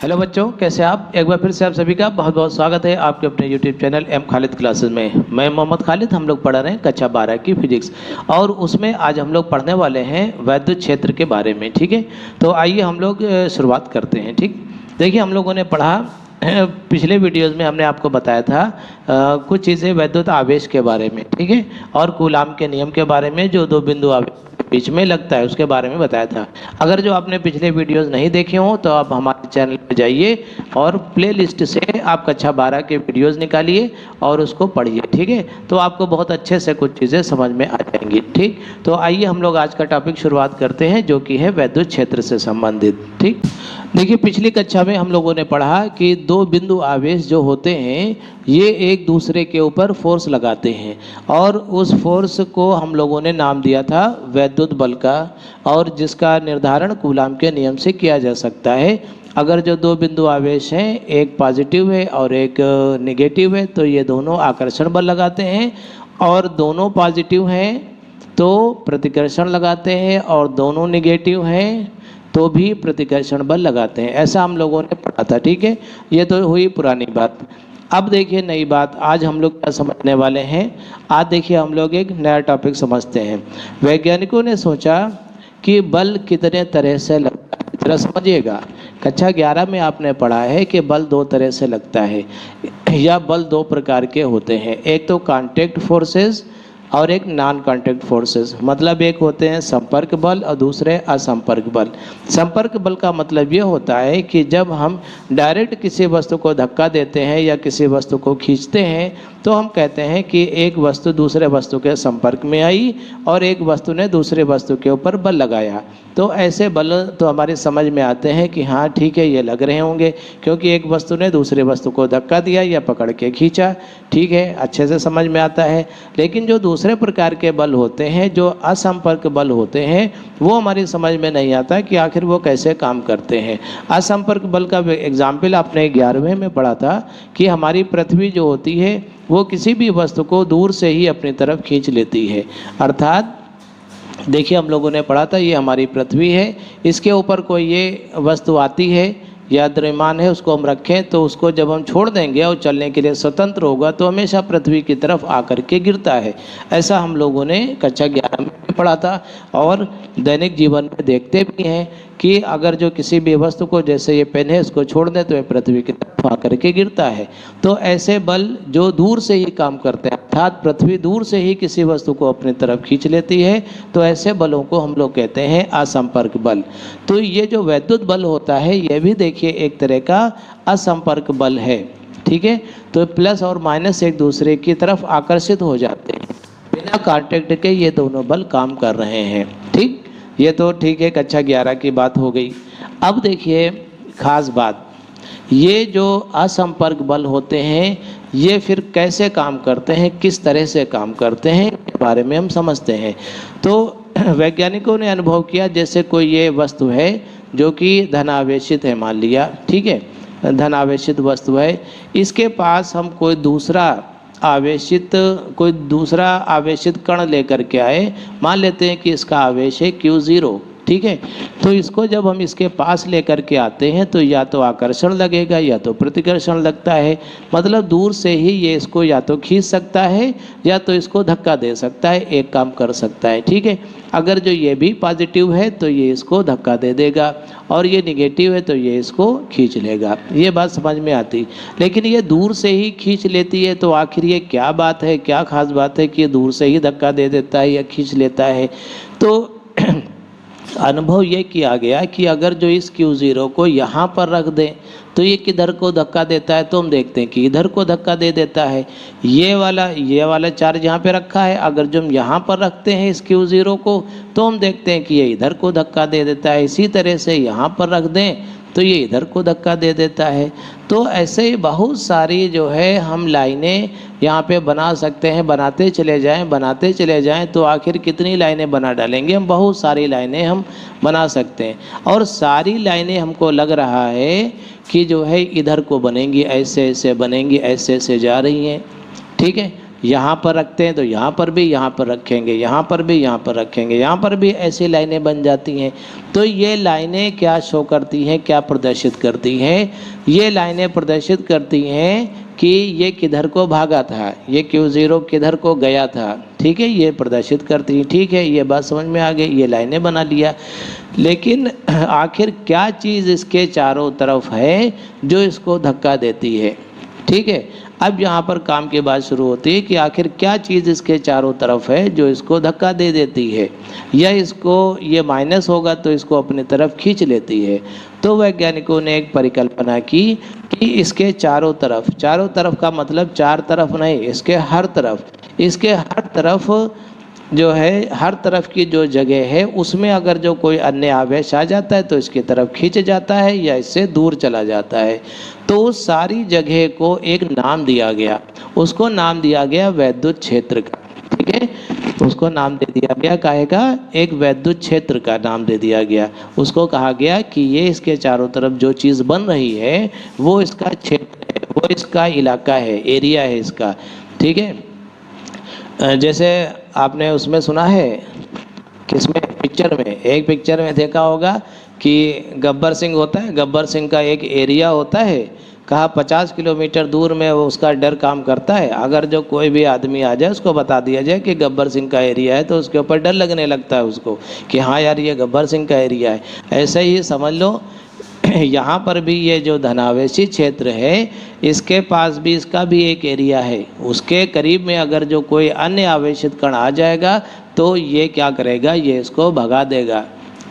Hello बच्चों, कैसे आप। एक बार फिर से आप सभी का बहुत बहुत स्वागत है आपके अपने YouTube channel M Khalid classes में। मैं मोहम्मद खालिद। हम लोग पढ़ रहे हैं कक्षा 12 की फिजिक्स, और उसमें आज हम लोग पढ़ने वाले हैं वैद्युत क्षेत्र के बारे में। ठीक है, तो आइए हम लोग शुरुआत करते हैं। ठीक, देखिए हम लोगों ने पढ़ा पिछले वीडियोज़ में हमने आपको बताया था कुछ चीज़ें वैद्युत आवेश के बारे में, ठीक है, और कूलाम के नियम के बारे में, जो दो बिंदु आवेश बीच में लगता है उसके बारे में बताया था। अगर जो आपने पिछले वीडियोस नहीं देखे हो तो आप हमारे चैनल पर जाइए और प्लेलिस्ट से आप कक्षा 12 के वीडियोस निकालिए और उसको पढ़िए। ठीक है, तो आपको बहुत अच्छे से कुछ चीज़ें समझ में आ जाएंगी। ठीक, तो आइए हम लोग आज का टॉपिक शुरुआत करते हैं, जो कि है वैद्युत क्षेत्र से संबंधित। ठीक, देखिए पिछली कक्षा में हम लोगों ने पढ़ा कि दो बिंदु आवेश जो होते हैं ये एक दूसरे के ऊपर फोर्स लगाते हैं, और उस फोर्स को हम लोगों ने नाम दिया था वैद्युत बल का, और जिसका निर्धारण कूलाम के नियम से किया जा सकता है। अगर जो दो बिंदु आवेश हैं, एक पॉजिटिव है और एक नेगेटिव है, तो ये दोनों आकर्षण बल लगाते हैं, और दोनों पॉजिटिव हैं तो प्रतिकर्षण लगाते हैं, और दोनों नेगेटिव हैं तो भी प्रतिकर्षण बल लगाते हैं। ऐसा हम लोगों ने पढ़ा था। ठीक है, ये तो हुई पुरानी बात। अब देखिए नई बात, आज हम लोग क्या समझने वाले हैं। आज देखिए हम लोग एक नया टॉपिक समझते हैं। वैज्ञानिकों ने सोचा कि बल कितने तरह से लगता है। जरा समझिएगा, कक्षा 11 में आपने पढ़ा है कि बल दो तरह से लगता है, या बल दो प्रकार के होते हैं। एक तो कांटेक्ट फोर्सेस और एक नॉन कांटेक्ट फोर्सेस। मतलब एक होते हैं संपर्क बल और दूसरे असंपर्क बल। संपर्क बल का मतलब ये होता है कि जब हम डायरेक्ट किसी वस्तु को धक्का देते हैं या किसी वस्तु को खींचते हैं, तो हम कहते हैं कि एक वस्तु दूसरे वस्तु के संपर्क में आई और एक वस्तु ने दूसरे वस्तु के ऊपर बल लगाया। तो ऐसे बल तो हमारी समझ में आते हैं कि हाँ ठीक है, ये लग रहे होंगे, क्योंकि एक वस्तु ने दूसरे वस्तु को धक्का दिया या पकड़ के खींचा। ठीक है, अच्छे से समझ में आता है। लेकिन जो दूसरे प्रकार के बल होते हैं, जो असंपर्क बल होते हैं, वो हमारी समझ में नहीं आता कि आखिर वो कैसे काम करते हैं। असंपर्क बल का एग्जाम्पल आपने 11वें में पढ़ा था कि हमारी पृथ्वी जो होती है वो किसी भी वस्तु को दूर से ही अपनी तरफ खींच लेती है। अर्थात देखिए हम लोगों ने पढ़ा था, ये हमारी पृथ्वी है, इसके ऊपर कोई ये वस्तु आती है या द्रव्यमान है, उसको हम रखें तो उसको जब हम छोड़ देंगे और चलने के लिए स्वतंत्र होगा तो हमेशा पृथ्वी की तरफ आकर के गिरता है। ऐसा हम लोगों ने कक्षा 11 में पढ़ा था, और दैनिक जीवन में देखते भी हैं कि अगर जो किसी भी वस्तु को, जैसे ये पेन है, इसको छोड़ दें तो ये पृथ्वी की तरफ आकर के गिरता है। तो ऐसे बल जो दूर से ही काम करते हैं, अर्थात पृथ्वी दूर से ही किसी वस्तु को अपनी तरफ खींच लेती है, तो ऐसे बलों को हम लोग कहते हैं असंपर्क बल। तो ये जो वैद्युत बल होता है, ये भी देखिए एक तरह का असंपर्क बल है। ठीक है, तो प्लस और माइनस एक दूसरे की तरफ आकर्षित हो जाते हैं, बिना कांटेक्ट के ये दोनों बल काम कर रहे हैं। ठीक, ये तो ठीक है, कक्षा 11 की बात हो गई। अब देखिए खास बात, ये जो असंपर्क बल होते हैं ये फिर कैसे काम करते हैं, किस तरह से काम करते हैं, के बारे में हम समझते हैं। तो वैज्ञानिकों ने अनुभव किया, जैसे कोई ये वस्तु है जो कि धनावेशित है, मान लिया, ठीक है, धनावेशित वस्तु है, इसके पास हम कोई दूसरा आवेशित कण लेकर के आए। मान लेते हैं कि इसका आवेश है Q0। ठीक है, तो इसको जब हम इसके पास लेकर के आते हैं तो या तो आकर्षण लगेगा या तो प्रतिकर्षण लगता है। मतलब दूर से ही ये इसको या तो खींच सकता है या तो इसको धक्का दे सकता है, एक काम कर सकता है। ठीक है, अगर जो ये भी पॉजिटिव है तो ये इसको धक्का दे देगा, और ये निगेटिव है तो ये इसको खींच लेगा। ये बात समझ में आती। लेकिन ये दूर से ही खींच लेती है, तो आखिर ये क्या बात है, क्या खास बात है कि ये दूर से ही धक्का दे देता है या खींच लेता है। तो अनुभव ये किया गया कि अगर जो इस Q0 को यहाँ पर रख दें तो ये किधर को धक्का देता है, तो हम देखते हैं कि इधर को धक्का दे देता है। ये वाला चार्ज यहाँ पे रखा है, अगर जो हम यहाँ पर रखते हैं इस Q0 को तो हम देखते हैं कि ये इधर को धक्का दे देता है। इसी तरह से यहाँ पर रख दें तो ये इधर को धक्का दे देता है। तो ऐसे ही बहुत सारी जो है हम लाइनें यहाँ पे बना सकते हैं, बनाते चले जाएं तो आखिर कितनी लाइनें बना डालेंगे हम, बहुत सारी लाइनें हम बना सकते हैं। और सारी लाइनें हमको लग रहा है कि जो है इधर को बनेंगी, ऐसे ऐसे बनेंगी, ऐसे ऐसे जा रही हैं। ठीक है, यहाँ पर रखते हैं तो यहाँ पर भी, यहाँ पर रखेंगे, यहाँ पर भी, यहाँ पर रखेंगे, यहाँ पर भी, ऐसी लाइनें बन जाती हैं। तो ये लाइनें क्या शो करती हैं, क्या प्रदर्शित करती हैं? ये लाइनें प्रदर्शित करती हैं कि ये किधर को भागा था, ये Q0 किधर को गया था। ठीक है, ये प्रदर्शित करती हैं। ठीक है, ये बात समझ में आ गई, ये लाइनें बना लिया। लेकिन आखिर क्या चीज़ इसके चारों तरफ है जो इसको धक्का देती है? ठीक है, अब यहाँ पर काम की बात शुरू होती है कि आखिर क्या चीज़ इसके चारों तरफ है जो इसको धक्का दे देती है, या इसको, ये माइनस होगा तो इसको अपनी तरफ खींच लेती है। तो वैज्ञानिकों ने एक परिकल्पना की कि इसके चारों तरफ का मतलब चार तरफ नहीं, इसके हर तरफ जो है, हर तरफ की जो जगह है उसमें अगर जो कोई अन्य आवेश आ जाता है तो इसकी तरफ खींच जाता है या इससे दूर चला जाता है। तो उस सारी जगह को एक नाम दिया गया, उसको नाम दिया गया वैद्युत क्षेत्र का। ठीक है, उसको नाम दे दिया गया, काहे का? एक वैद्युत क्षेत्र का नाम दे दिया गया। उसको कहा गया कि ये इसके चारों तरफ जो चीज़ बन रही है वो इसका क्षेत्र है, वो इसका इलाका है, एरिया है इसका। ठीक है, जैसे आपने उसमें सुना है, किसमें? पिक्चर में, एक पिक्चर में देखा होगा कि गब्बर सिंह होता है, गब्बर सिंह का एक एरिया होता है, कहा 50 किलोमीटर दूर में वो उसका डर काम करता है। अगर जो कोई भी आदमी आ जाए उसको बता दिया जाए कि गब्बर सिंह का एरिया है तो उसके ऊपर डर लगने लगता है उसको कि हाँ यार ये गब्बर सिंह का एरिया है। ऐसे ही समझ लो यहाँ पर भी ये जो धनावेशी क्षेत्र है इसके पास भी इसका भी एक एरिया है, उसके करीब में अगर जो कोई अन्य आवेशित कण आ जाएगा तो ये क्या करेगा, ये इसको भगा देगा।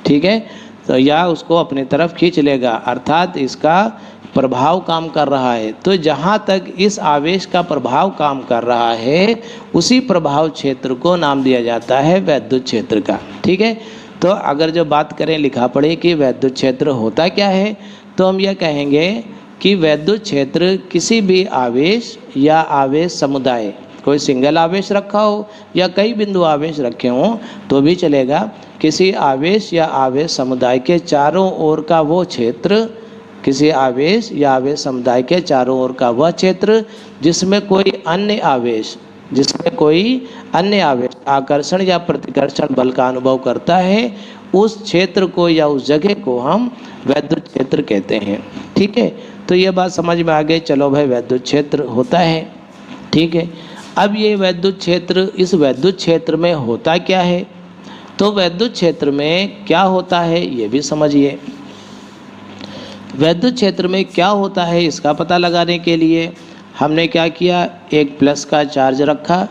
ठीक है, तो या उसको अपनी तरफ खींच लेगा, अर्थात इसका प्रभाव काम कर रहा है। तो जहाँ तक इस आवेश का प्रभाव काम कर रहा है उसी प्रभाव क्षेत्र को नाम दिया जाता है वैद्युत क्षेत्र का। ठीक है, तो अगर जो बात करें लिखा पढ़ी कि वैद्युत क्षेत्र होता क्या है, तो हम यह कहेंगे कि वैद्युत क्षेत्र किसी भी आवेश या आवेश समुदाय, कोई सिंगल आवेश रखा हो या कई बिंदु आवेश रखे हों तो भी चलेगा, किसी आवेश या आवेश समुदाय के चारों ओर का वो क्षेत्र, किसी आवेश या आवेश समुदाय के चारों ओर का वह क्षेत्र जिसमें कोई अन्य आवेश आकर्षण या प्रतिकर्षण बल का अनुभव करता है, उस क्षेत्र को या उस जगह को हम वैद्युत क्षेत्र कहते हैं। ठीक है, तो ये बात समझ में आ गई। चलो भाई, वैद्युत क्षेत्र होता है। ठीक है, अब ये वैद्युत क्षेत्र, इस वैद्युत क्षेत्र में होता क्या है, तो वैद्युत क्षेत्र में क्या होता है ये भी समझिए। वैद्युत क्षेत्र में क्या होता है इसका पता लगाने के लिए हमने क्या किया, एक प्लस का चार्ज रखा,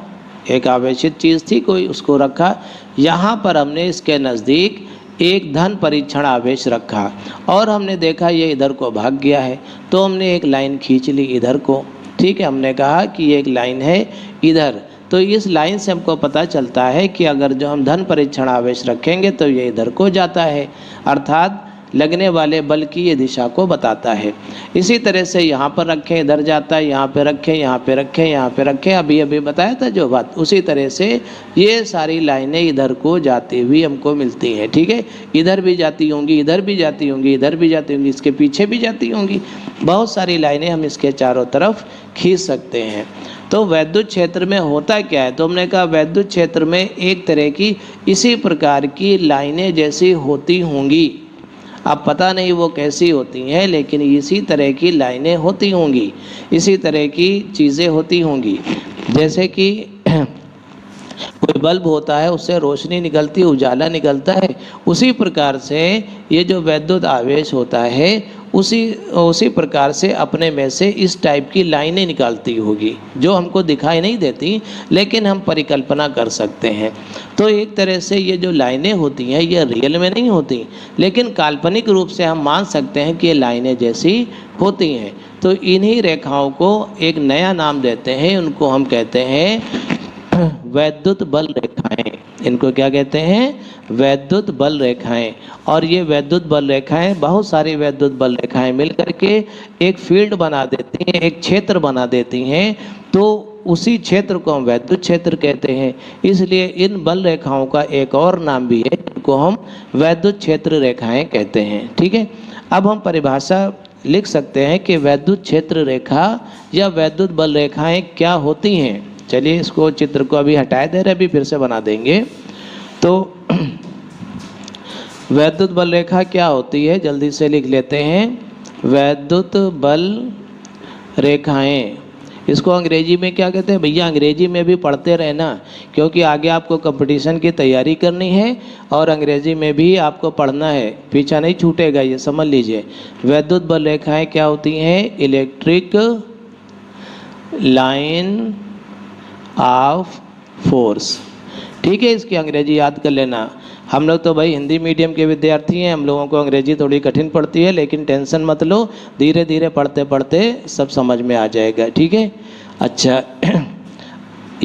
एक आवेशित चीज़ थी कोई, उसको रखा। यहाँ पर हमने इसके नज़दीक एक धन परीक्षण आवेश रखा और हमने देखा ये इधर को भाग गया है, तो हमने एक लाइन खींच ली इधर को। ठीक है, हमने कहा कि ये एक लाइन है इधर, तो इस लाइन से हमको पता चलता है कि अगर जो हम धन परीक्षण आवेश रखेंगे तो ये इधर को जाता है, अर्थात लगने वाले बल की ये दिशा को बताता है। इसी तरह से यहाँ पर रखें, इधर जाता है, यहाँ पे रखें, यहाँ पे रखें, यहाँ पे रखें, अभी बताया था जो बात, उसी तरह से ये सारी लाइनें इधर को जाती हुई हमको मिलती हैं। ठीक है, इधर भी जाती होंगी, इधर भी जाती होंगी, इधर भी जाती होंगी, इसके पीछे भी जाती होंगी, बहुत सारी लाइनें हम इसके चारों तरफ खींच सकते हैं। तो वैद्युत क्षेत्र में होता क्या है, तो हमने कहा वैद्युत क्षेत्र में एक तरह की इसी प्रकार की लाइनें जैसी होती होंगी, अब पता नहीं वो कैसी होती हैं, लेकिन इसी तरह की लाइनें होती होंगी, इसी तरह की चीज़ें होती होंगी। जैसे कि कोई बल्ब होता है, उससे रोशनी निकलती है, उजाला निकलता है, उसी प्रकार से ये जो वैद्युत आवेश होता है उसी प्रकार से अपने में से इस टाइप की लाइनें निकालती होगी, जो हमको दिखाई नहीं देती लेकिन हम परिकल्पना कर सकते हैं। तो एक तरह से ये जो लाइनें होती हैं ये रियल में नहीं होती, लेकिन काल्पनिक रूप से हम मान सकते हैं कि ये लाइनें जैसी होती हैं। तो इन्हीं रेखाओं को एक नया नाम देते हैं, उनको हम कहते हैं वैद्युत बल रेखाएं। इनको क्या कहते हैं, वैद्युत बल रेखाएं। और ये वैद्युत बल रेखाएं, बहुत सारी वैद्युत बल रेखाएं मिलकर के एक फील्ड बना देती हैं, एक क्षेत्र बना देती हैं, तो उसी क्षेत्र को हम वैद्युत क्षेत्र कहते हैं। इसलिए इन बल रेखाओं का एक और नाम भी है, इनको हम वैद्युत क्षेत्र रेखाएं कहते हैं। ठीक है, अब हम परिभाषा लिख सकते हैं कि वैद्युत क्षेत्र रेखा या वैद्युत बल रेखाएं क्या होती हैं। चलिए इसको चित्र को अभी हटा दे रहे, अभी फिर से बना देंगे। तो वैद्युत बल रेखा क्या होती है, जल्दी से लिख लेते हैं। वैद्युत बल रेखाएं, इसको अंग्रेजी में क्या कहते हैं भैया? अंग्रेजी में भी पढ़ते रहना, क्योंकि आगे आपको कंपटीशन की तैयारी करनी है और अंग्रेजी में भी आपको पढ़ना है, पीछा नहीं छूटेगा, ये समझ लीजिए। वैद्युत बल रेखाएं क्या होती हैं? Electric line of force. ठीक है, इसकी अंग्रेजी याद कर लेना। हम लोग तो भाई हिंदी मीडियम के विद्यार्थी हैं, हम लोगों को अंग्रेजी थोड़ी कठिन पड़ती है, लेकिन टेंशन मत लो, धीरे धीरे पढ़ते पढ़ते सब समझ में आ जाएगा। ठीक है, अच्छा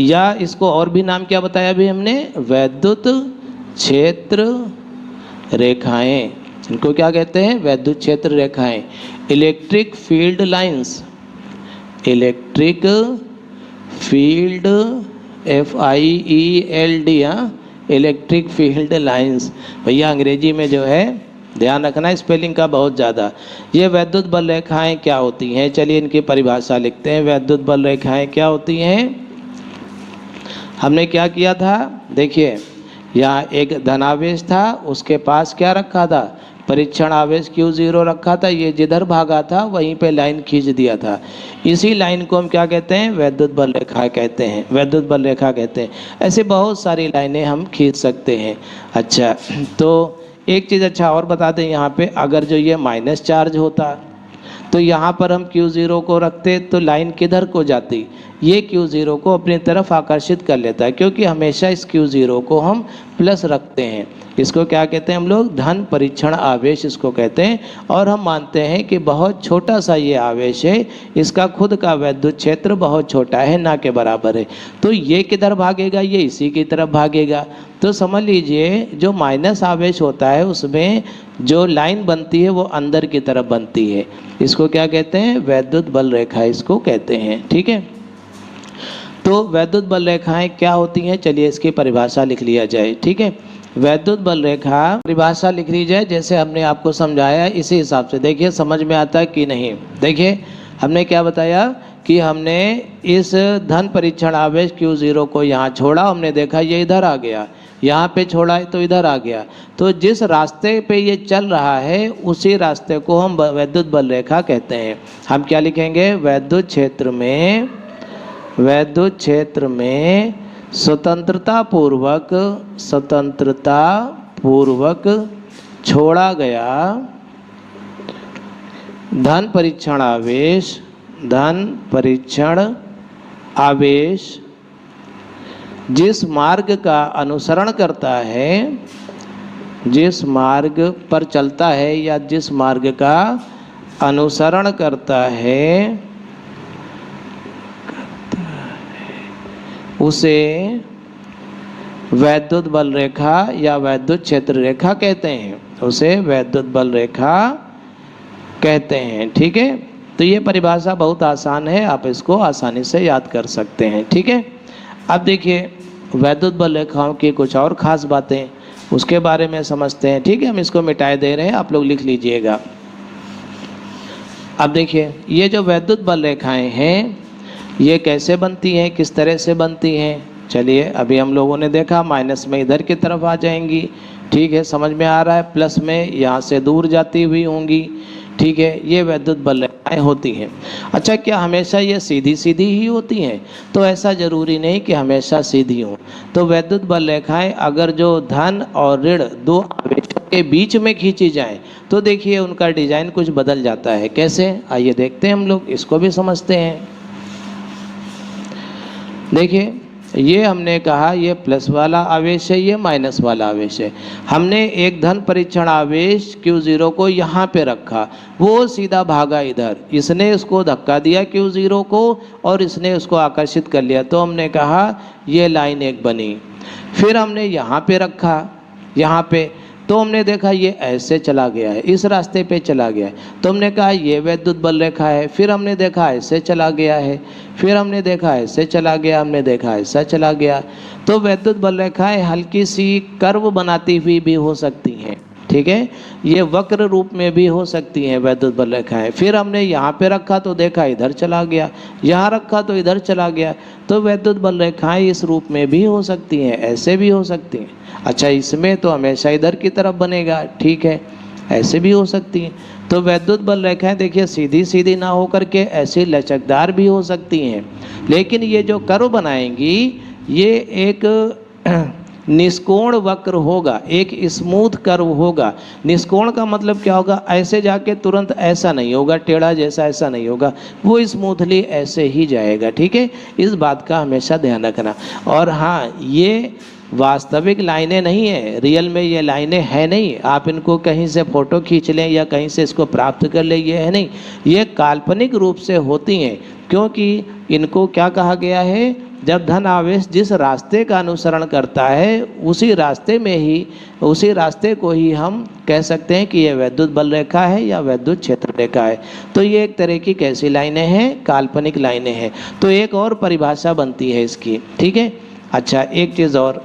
या इसको और भी नाम क्या बताया अभी हमने? वैद्युत क्षेत्र रेखाएं। इनको क्या कहते हैं? वैद्युत क्षेत्र रेखाएं। Electric field lines, electric field FIELD, electric field lines. भैया अंग्रेजी में जो है ध्यान रखना स्पेलिंग का बहुत ज़्यादा। ये वैद्युत बल रेखाएं क्या होती हैं? चलिए इनकी परिभाषा लिखते हैं। वैद्युत बल रेखाएं क्या होती हैं? हमने क्या किया था? देखिए यहाँ एक धनावेश था, उसके पास क्या रखा था? परीक्षण आवेश Q0 रखा था। ये जिधर भागा था वहीं पे लाइन खींच दिया था। इसी लाइन को हम क्या कहते हैं? वैद्युत बल रेखा कहते हैं, वैद्युत बल रेखा कहते हैं। ऐसे बहुत सारी लाइनें हम खींच सकते हैं। अच्छा, तो एक चीज़ अच्छा और बता दें, यहाँ पे अगर जो ये माइनस चार्ज होता तो यहाँ पर हम Q0 को रखते तो लाइन किधर को जाती? ये Q0 को अपनी तरफ आकर्षित कर लेता है, क्योंकि हमेशा इस Q0 को हम प्लस रखते हैं। इसको क्या कहते हैं हम लोग? धन परीक्षण आवेश इसको कहते हैं। और हम मानते हैं कि बहुत छोटा सा ये आवेश है, इसका खुद का वैद्युत क्षेत्र बहुत छोटा है, ना के बराबर है। तो ये किधर भागेगा? ये इसी की तरफ भागेगा। तो समझ लीजिए जो माइनस आवेश होता है उसमें जो लाइन बनती है वो अंदर की तरफ बनती है। इसको क्या कहते हैं? वैद्युत बल रेखा इसको कहते हैं। ठीक है, तो वैद्युत बल रेखाएं क्या होती हैं? चलिए इसकी परिभाषा लिख लिया जाए। ठीक है, वैद्युत बल रेखा परिभाषा लिख ली जाए जैसे हमने आपको समझाया, इसी हिसाब से देखिए समझ में आता है कि नहीं। देखिए हमने क्या बताया कि हमने इस धन परीक्षण आवेश Q0 को यहाँ छोड़ा, हमने देखा ये इधर आ गया, यहाँ पे छोड़ा है तो इधर आ गया। तो जिस रास्ते पे ये चल रहा है उसी रास्ते को हम वैद्युत बल रेखा कहते हैं। हम क्या लिखेंगे? वैद्युत क्षेत्र में स्वतंत्रता पूर्वक छोड़ा गया धन परीक्षण आवेश जिस मार्ग का अनुसरण करता है, जिस मार्ग पर चलता है या जिस मार्ग का अनुसरण करता है उसे वैद्युत बल रेखा या वैद्युत क्षेत्र रेखा कहते हैं, उसे वैद्युत बल रेखा कहते हैं। ठीक है, तो ये परिभाषा बहुत आसान है, आप इसको आसानी से याद कर सकते हैं। ठीक है, अब देखिए वैद्युत बल रेखाओं की कुछ और ख़ास बातें उसके बारे में समझते हैं। ठीक है, हम इसको मिटाए दे रहे हैं, आप लोग लिख लीजिएगा। अब देखिए ये जो वैद्युत बल रेखाएं हैं ये कैसे बनती हैं, किस तरह से बनती हैं? चलिए अभी हम लोगों ने देखा माइनस में इधर की तरफ आ जाएंगी। ठीक है, समझ में आ रहा है। प्लस में यहाँ से दूर जाती हुई होंगी। ठीक है, ये वैद्युत बल रेखाएं होती हैं। अच्छा, क्या हमेशा ये सीधी सीधी ही होती हैं? तो ऐसा ज़रूरी नहीं कि हमेशा सीधी हों। तो वैद्युत बल रेखाएं अगर जो धन और ऋण दो आवेशों के बीच में खींची जाएं तो देखिए उनका डिजाइन कुछ बदल जाता है। कैसे? आइए देखते हैं, हम लोग इसको भी समझते हैं। देखिए ये हमने कहा ये प्लस वाला आवेश है, ये माइनस वाला आवेश है। हमने एक धन परीक्षण आवेश Q0 को यहाँ पे रखा, वो सीधा भागा इधर, इसने उसको धक्का दिया Q0 को और इसने उसको आकर्षित कर लिया, तो हमने कहा ये लाइन एक बनी। फिर हमने यहाँ पे रखा, यहाँ पे, तो हमने देखा ये ऐसे चला गया है, इस रास्ते पे चला गया है, तो हमने कहा ये वैद्युत बल रेखा है। फिर हमने देखा ऐसे चला गया है, फिर हमने देखा ऐसे चला गया, हमने देखा ऐसा चला गया। तो वैद्युत बल रेखाएं हल्की सी कर्व बनाती हुई भी हो सकती हैं। ठीक है। ये वक्र रूप में भी हो सकती हैं वैद्युत बल रेखाएं। फिर हमने यहाँ पे रखा तो देखा इधर चला गया, यहाँ रखा तो इधर चला गया, तो वैद्युत बल रेखाएं इस रूप में भी हो सकती हैं, ऐसे भी हो सकती हैं। अच्छा, इसमें तो हमेशा इधर की तरफ बनेगा, ठीक है, ऐसे भी हो सकती हैं। तो वैद्युत बल रेखाएं देखिए सीधी सीधी ना हो करके ऐसी लचकदार भी हो सकती हैं। लेकिन ये जो कर्व बनाएंगी ये एक निष्कोण वक्र होगा, एक स्मूथ कर्व होगा। निष्कोण का मतलब क्या होगा, ऐसे जाके तुरंत ऐसा नहीं होगा, टेढ़ा जैसा ऐसा नहीं होगा, वो स्मूथली ऐसे ही जाएगा, ठीक है। इस बात का हमेशा ध्यान रखना। और हाँ, ये वास्तविक लाइनें नहीं है, रियल में ये लाइनें है नहीं, आप इनको कहीं से फोटो खींच लें या कहीं से इसको प्राप्त कर लें, ये है नहीं, ये काल्पनिक रूप से होती हैं। क्योंकि इनको क्या कहा गया है, जब धन आवेश जिस रास्ते का अनुसरण करता है उसी रास्ते को ही हम कह सकते हैं कि यह वैद्युत बल रेखा है या वैद्युत क्षेत्र रेखा है। तो ये एक तरह की कैसी लाइनें हैं, काल्पनिक लाइनें हैं। तो एक और परिभाषा बनती है इसकी, ठीक है। अच्छा, एक चीज़ और,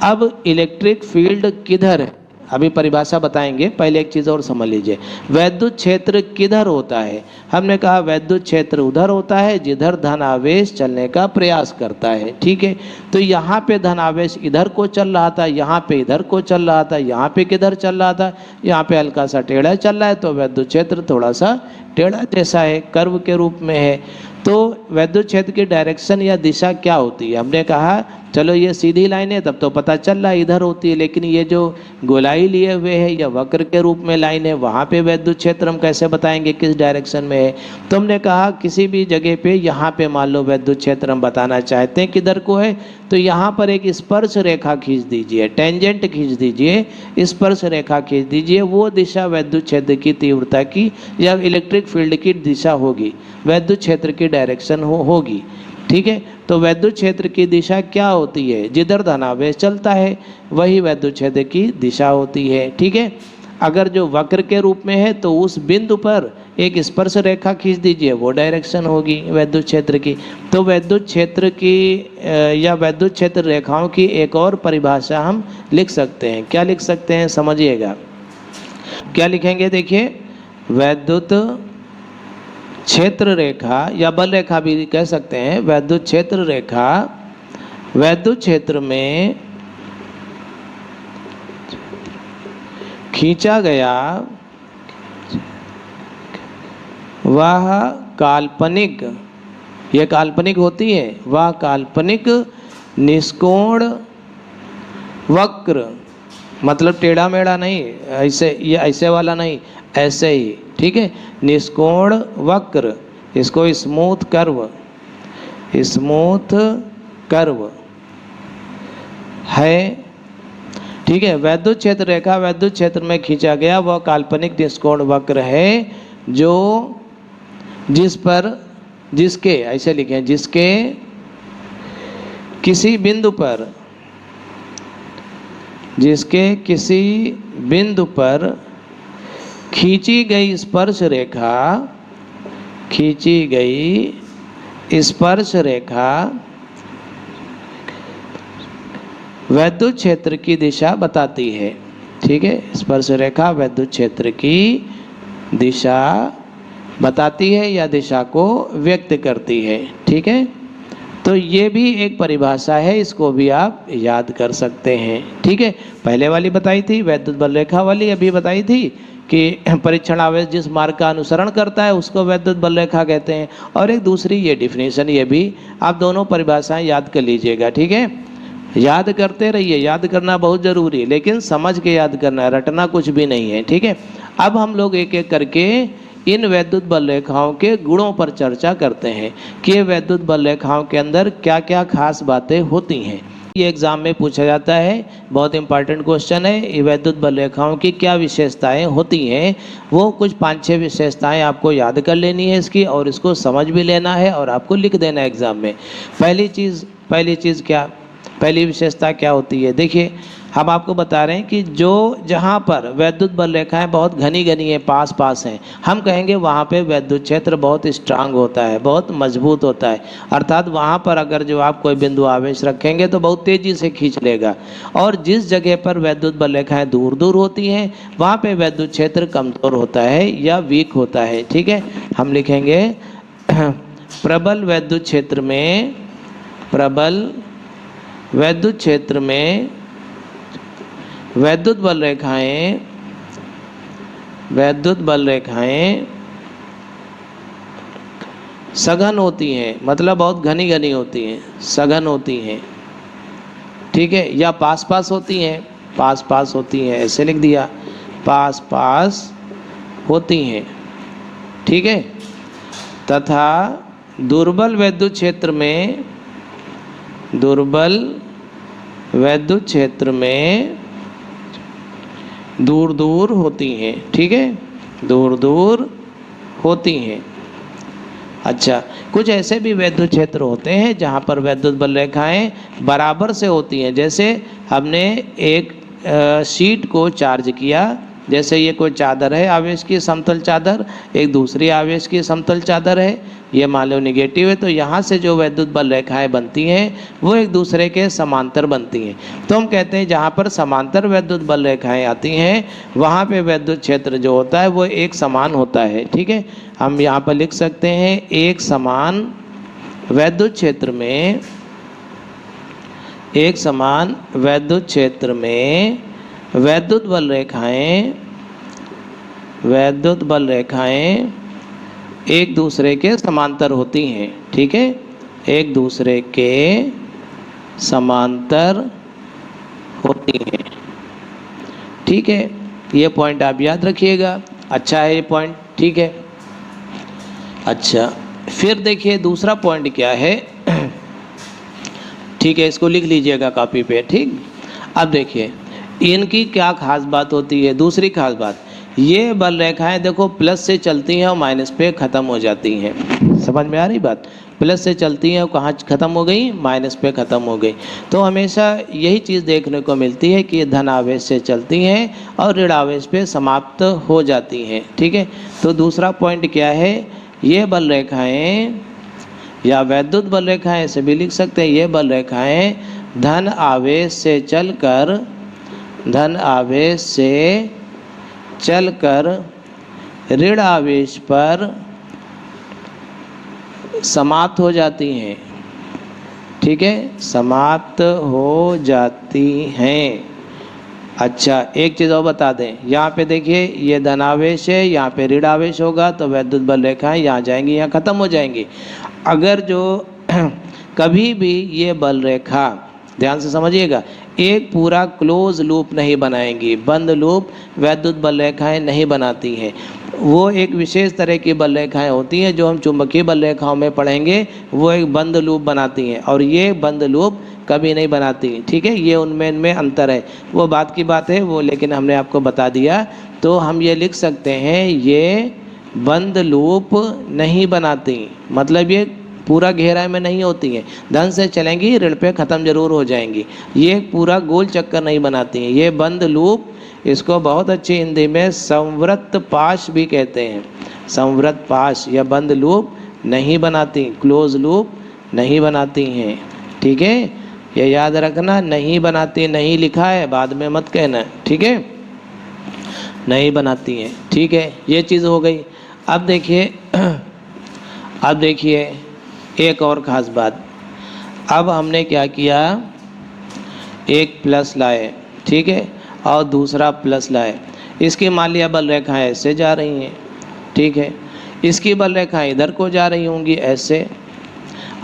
अब इलेक्ट्रिक फील्ड किधर है, अभी परिभाषा बताएंगे, पहले एक चीज़ और समझ लीजिए। वैद्युत क्षेत्र किधर होता है, हमने कहा वैद्युत क्षेत्र उधर होता है जिधर धन आवेश चलने का प्रयास करता है, ठीक है। तो यहाँ पे धन आवेश इधर को चल रहा था, यहाँ पे इधर को चल रहा था, यहाँ पे किधर चल रहा था, यहाँ पे हल्का सा टेढ़ा चल रहा है, तो वैद्युत क्षेत्र थोड़ा सा टेढ़ा जैसा है, कर्व के रूप में है। तो वैद्युत क्षेत्र की डायरेक्शन या दिशा क्या होती है, हमने कहा चलो ये सीधी लाइन है तब तो पता चल रहा है इधर होती है, लेकिन ये जो गोलाई लिए हुए है या वक्र के रूप में लाइन है, वहाँ पे वैद्युत क्षेत्र हम कैसे बताएंगे किस डायरेक्शन में है। तो हमने कहा किसी भी जगह पे, यहाँ पे मान लो वैद्युत क्षेत्र हम बताना चाहते हैं किधर को है, तो यहाँ पर एक स्पर्श रेखा खींच दीजिए, टेंजेंट खींच दीजिए, स्पर्श रेखा खींच दीजिए, वो दिशा वैद्युत क्षेत्र की तीव्रता की या इलेक्ट्रिक फील्ड की दिशा होगी, वैद्युत क्षेत्र की डायरेक्शन होगी, ठीक है। तो वैद्युत क्षेत्र की दिशा क्या होती है, जिधर धनावेश चलता है वही वैद्युत क्षेत्र की दिशा होती है, ठीक है। अगर जो वक्र के रूप में है तो उस बिंदु पर एक स्पर्श रेखा खींच दीजिए, वो डायरेक्शन होगी वैद्युत क्षेत्र की। तो वैद्युत क्षेत्र की या वैद्युत क्षेत्र रेखाओं की एक और परिभाषा हम लिख सकते हैं। क्या लिख सकते हैं, समझिएगा। क्या लिखेंगे, देखिए, वैद्युत क्षेत्र रेखा या बल रेखा भी कह सकते हैं। वैद्युत क्षेत्र रेखा वैद्युत क्षेत्र में खींचा गया वह काल्पनिक, यह काल्पनिक होती है, वह काल्पनिक निष्कोण वक्र, मतलब टेढ़ा मेढ़ा नहीं, ऐसे ये ऐसे वाला नहीं, ऐसे ही, ठीक है, निष्कोण वक्र, इसको स्मूथ कर्व है, ठीक है। वैद्युत क्षेत्र रेखा वैद्युत क्षेत्र में खींचा गया वह काल्पनिक निष्कोण वक्र है जो जिसके ऐसे लिखें, जिसके किसी बिंदु पर खींची गई स्पर्श रेखा वैद्युत क्षेत्र की दिशा बताती है, ठीक है। स्पर्श रेखा वैद्युत क्षेत्र की दिशा बताती है या दिशा को व्यक्त करती है, ठीक है। तो ये भी एक परिभाषा है, इसको भी आप याद कर सकते हैं, ठीक है। पहले वाली बताई थी वैद्युत बल रेखा वाली, अभी बताई थी कि परीक्षण आवेश जिस मार्ग का अनुसरण करता है उसको वैद्युत बल रेखा कहते हैं। और एक दूसरी ये डिफिनेशन, ये भी आप दोनों परिभाषाएं याद कर लीजिएगा, ठीक है। याद करते रहिए, याद करना बहुत ज़रूरी है, लेकिन समझ के याद करना है, रटना कुछ भी नहीं है, ठीक है। अब हम लोग एक एक करके इन वैद्युत बल रेखाओं के गुणों पर चर्चा करते हैं कि ये वैद्युत बल रेखाओं के अंदर क्या क्या खास बातें होती हैं। ये एग्जाम में पूछा जाता है, बहुत इंपॉर्टेंट क्वेश्चन है। ये वैद्युत बल रेखाओं की क्या विशेषताएं होती हैं, वो कुछ 5-6 विशेषताएं आपको याद कर लेनी है इसकी, और इसको समझ भी लेना है और आपको लिख देना है एग्जाम में। पहली चीज़ क्या, पहली विशेषता क्या होती है, देखिए, हम आपको बता रहे हैं कि जो जहाँ पर वैद्युत बल रेखाएं बहुत घनी घनी है, पास पास हैं, हम कहेंगे वहाँ पे वैद्युत क्षेत्र बहुत स्ट्रांग होता है, बहुत मजबूत होता है। अर्थात वहाँ पर अगर जो आप कोई बिंदु आवेश रखेंगे तो बहुत तेज़ी से खींच लेगा। और जिस जगह पर वैद्युत बल रेखाएं दूर दूर होती हैं वहाँ पे वैद्युत क्षेत्र कमज़ोर होता है या वीक होता है। ठीक है, हम लिखेंगे प्रबल वैद्युत क्षेत्र में, प्रबल वैद्युत क्षेत्र में वैद्युत बल रेखाएं, वैद्युत बल रेखाएं सघन होती हैं, मतलब बहुत घनी घनी होती हैं, सघन होती हैं। ठीक है, या पास पास होती हैं, पास पास होती हैं, ऐसे लिख दिया, पास पास होती हैं। ठीक है, तथा दुर्बल वैद्युत क्षेत्र में, दुर्बल वैद्युत क्षेत्र में दूर दूर होती हैं। ठीक है, दूर दूर होती हैं। अच्छा, कुछ ऐसे भी वैद्युत क्षेत्र होते हैं जहाँ पर वैद्युत बल रेखाएं बराबर से होती हैं। जैसे हमने एक शीट को चार्ज किया, जैसे ये कोई चादर है आवेश की समतल चादर, एक दूसरी आवेश की समतल चादर है, ये मान लो निगेटिव है, तो यहाँ से जो वैद्युत बल रेखाएं बनती हैं वो एक दूसरे के समांतर बनती हैं। तो हम कहते हैं जहाँ पर समांतर वैद्युत बल रेखाएं आती हैं वहाँ पे वैद्युत क्षेत्र जो होता है वो एक समान होता है। ठीक है, हम यहाँ पर लिख सकते हैं एक समान वैद्युत क्षेत्र में, एक समान वैद्युत क्षेत्र में वैद्युत बल रेखाएं, वैद्युत बल रेखाएं एक दूसरे के समांतर होती हैं। ठीक है, एक दूसरे के समांतर होती हैं। ठीक है, ये पॉइंट आप याद रखिएगा, अच्छा है ये पॉइंट। ठीक है, अच्छा फिर देखिए दूसरा पॉइंट क्या है। ठीक है, इसको लिख लीजिएगा कॉपी पे। ठीक, अब देखिए इनकी क्या खास बात होती है। दूसरी खास बात, ये बल रेखाएं देखो प्लस से चलती हैं और माइनस पे ख़त्म हो जाती हैं। समझ में आ रही बात? प्लस से चलती हैं और कहाँ ख़त्म हो गई? माइनस पे ख़त्म हो गई। तो हमेशा यही चीज़ देखने को मिलती है कि ये धन आवेश से चलती हैं और ऋण आवेश पे समाप्त हो जाती हैं। ठीक है, तो दूसरा पॉइंट क्या है, ये बल रेखाएं या वैद्युत बल रेखाएं ऐसे भी लिख सकते हैं, ये बल रेखाएं धन आवेश से चलकर, धन आवेश से चलकर ऋण आवेश पर समाप्त हो जाती हैं। ठीक है, समाप्त हो जाती हैं। अच्छा एक चीज़ और बता दें, यहाँ पे देखिए ये धनावेश है, यहाँ पे ऋण आवेश होगा तो वैद्युत बल रेखाएं यहाँ जाएंगी, यहाँ ख़त्म हो जाएंगी। अगर जो कभी भी ये बल रेखा, ध्यान से समझिएगा, एक पूरा क्लोज लूप नहीं बनाएंगी, बंद लूप वैद्युत बल रेखाएं नहीं बनाती हैं। वो एक विशेष तरह की बल रेखाएं होती हैं जो हम चुंबकीय बल रेखाओं में पढ़ेंगे, वो एक बंद लूप बनाती हैं और ये बंद लूप कभी नहीं बनाती। ठीक है, ये उनमें इनमें अंतर है, वो बात की बात है वो, लेकिन हमने आपको बता दिया। तो हम ये लिख सकते हैं ये बंद लूप नहीं बनाती, मतलब ये पूरा घेरा में नहीं होती हैं, धन से चलेंगी ऋण पे ख़त्म जरूर हो जाएंगी। ये पूरा गोल चक्कर नहीं बनाती हैं, ये बंद लूप, इसको बहुत अच्छी हिंदी में संवृत्त पाश भी कहते हैं। संवृत्त पाश या बंद लूप नहीं बनाती, क्लोज लूप नहीं बनाती हैं। ठीक है, ये याद रखना, नहीं बनाती, नहीं लिखा है बाद में मत कहना। ठीक है, नहीं बनाती हैं। ठीक है, ये चीज़ हो गई। अब देखिए, अब देखिए एक और ख़ास बात, अब हमने क्या किया, एक प्लस लाए, ठीक है, और दूसरा प्लस लाए। इसकी मान लिया बल रेखाएं ऐसे जा रही हैं, ठीक है, इसकी बल रेखाएं इधर को जा रही होंगी ऐसे।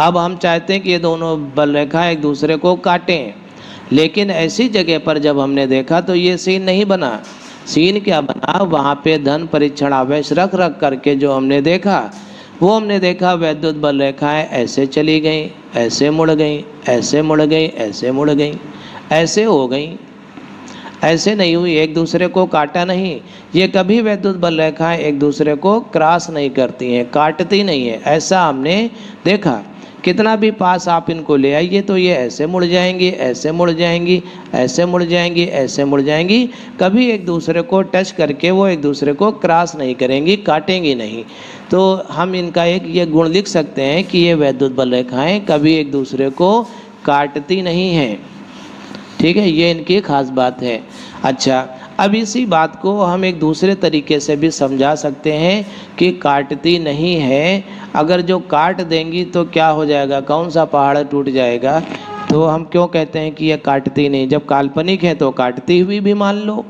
अब हम चाहते हैं कि ये दोनों बल रेखाएं एक दूसरे को काटें, लेकिन ऐसी जगह पर जब हमने देखा तो ये सीन नहीं बना। सीन क्या बना, वहाँ पे धन परीक्षण आवेश रख रख करके जो हमने देखा, वो हमने देखा वैद्युत बल रेखाएं ऐसे चली गई, ऐसे मुड़ गई, ऐसे मुड़ गई, ऐसे मुड़ गई, ऐसे हो गई, ऐसे नहीं हुई, एक दूसरे को काटा नहीं। ये कभी वैद्युत बल रेखाएं एक दूसरे को क्रॉस नहीं करती हैं, काटती नहीं है, ऐसा हमने देखा। कितना भी पास आप इनको ले आइए तो ये ऐसे मुड़ जाएंगी, ऐसे मुड़ जाएंगी, ऐसे मुड़ जाएंगी, ऐसे मुड़ जाएंगी, कभी एक दूसरे को टच करके वो एक दूसरे को क्रॉस नहीं करेंगी, काटेंगी नहीं। तो हम इनका एक ये गुण लिख सकते हैं कि ये वैद्युत बल रेखाएं कभी एक दूसरे को काटती नहीं हैं। ठीक है, ये इनकी खास बात है। अच्छा, अब इसी बात को हम एक दूसरे तरीके से भी समझा सकते हैं कि काटती नहीं है। अगर जो काट देंगी तो क्या हो जाएगा, कौन सा पहाड़ टूट जाएगा। तो हम क्यों कहते हैं कि ये काटती नहीं, जब काल्पनिक है तो काटती हुई भी मान लो,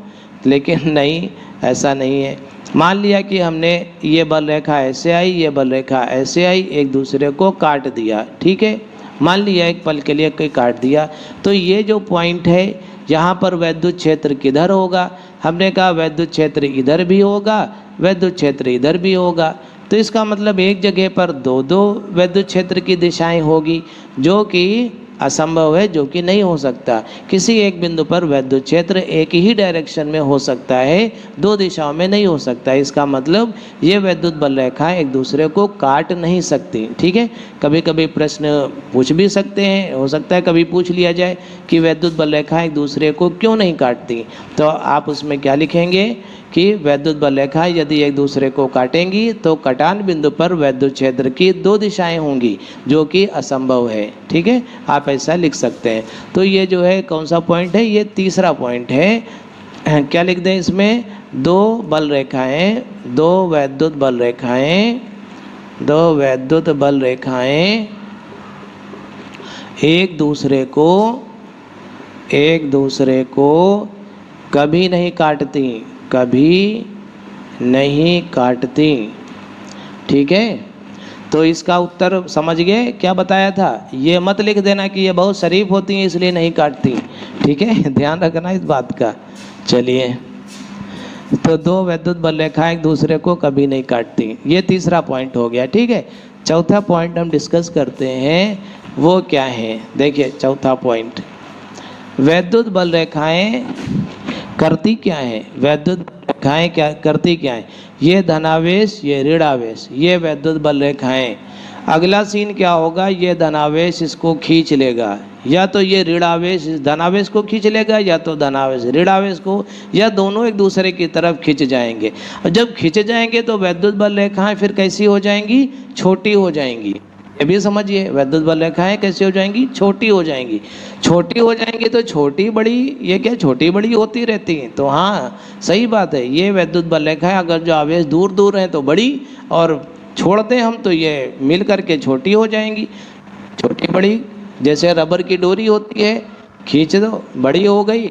लेकिन नहीं, ऐसा नहीं है। मान लिया कि हमने ये बल रेखा ऐसे आई, ये बल रेखा ऐसे आई, एक दूसरे को काट दिया। ठीक है, मान लिया एक पल के लिए कोई काट दिया, तो ये जो पॉइंट है यहाँ पर वैद्युत क्षेत्र किधर होगा, हमने कहा वैद्युत क्षेत्र इधर भी होगा, वैद्युत क्षेत्र इधर भी होगा। तो इसका मतलब एक जगह पर दो दो वैद्युत क्षेत्र की दिशाएं होगी, जो कि असंभव है, जो कि नहीं हो सकता। किसी एक बिंदु पर वैद्युत क्षेत्र एक ही डायरेक्शन में हो सकता है, दो दिशाओं में नहीं हो सकता। इसका मतलब ये वैद्युत बल रेखाएं एक दूसरे को काट नहीं सकती। ठीक है, कभी कभी प्रश्न पूछ भी सकते हैं, हो सकता है कभी पूछ लिया जाए कि वैद्युत बल रेखाएं एक दूसरे को क्यों नहीं काटती। तो आप उसमें क्या लिखेंगे कि वैद्युत बल रेखाएं यदि एक दूसरे को काटेंगी तो कटान बिंदु पर वैद्युत क्षेत्र की दो दिशाएं होंगी, जो कि असंभव है। ठीक है, आप ऐसा लिख सकते हैं। तो ये जो है कौन सा पॉइंट है, ये तीसरा पॉइंट है। क्या लिख दें इसमें, दो बल रेखाएं, दो वैद्युत बल रेखाएं, दो वैद्युत बल रेखाएं एक दूसरे को कभी नहीं काटती, कभी नहीं काटती। ठीक है, तो इसका उत्तर समझ गए क्या बताया था। ये मत लिख देना कि ये बहुत शरीफ होती हैं इसलिए नहीं काटती। ठीक है, ध्यान रखना इस बात का। चलिए, तो दो वैद्युत बल रेखाएं एक दूसरे को कभी नहीं काटती, ये तीसरा पॉइंट हो गया। ठीक है, चौथा पॉइंट हम डिस्कस करते हैं, वो क्या है। देखिए चौथा पॉइंट, वैद्युत बल रेखाएं करती क्या है, वैद्युत रेखाएं क्या करती क्या है। ये धनावेश, ये ऋणावेश, ये वैद्युत बल रेखाएं। अगला सीन क्या होगा, ये धनावेश इसको खींच लेगा, या तो ये ऋणावेश धनावेश को खींच लेगा, या तो धनावेश ऋणावेश को, या दोनों एक दूसरे की तरफ खींच जाएंगे। और जब खींच जाएंगे तो वैद्युत बल रेखाएं फिर कैसी हो जाएंगी, छोटी हो जाएंगी। ये भी समझिए, वैद्युत बल रेखाएं कैसी हो जाएंगी, छोटी हो जाएंगी। छोटी हो जाएंगी तो छोटी बड़ी, ये क्या छोटी बड़ी होती रहती हैं। तो हाँ, सही बात है, ये वैद्युत बल रेखाएं अगर जो आवेश दूर दूर हैं तो बड़ी, और छोड़ दें हम तो ये मिल करके छोटी हो जाएंगी। छोटी बड़ी जैसे रबर की डोरी होती है, खींच दो बड़ी हो गई,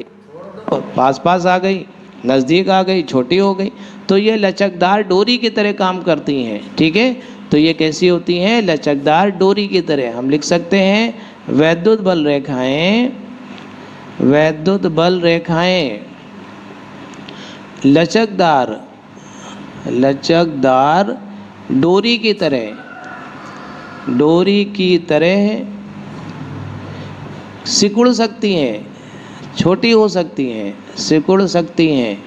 पास पास आ गई, नज़दीक आ गई, छोटी हो गई। तो ये लचकदार डोरी की तरह काम करती हैं। ठीक है, तो ये कैसी होती हैं, लचकदार डोरी की तरह। हम लिख सकते हैं वैद्युत बल रेखाएं, वैद्युत बल रेखाएं लचकदार, लचकदार डोरी की तरह, डोरी की तरह सिकुड़ सकती हैं, छोटी हो सकती हैं, सिकुड़ सकती हैं।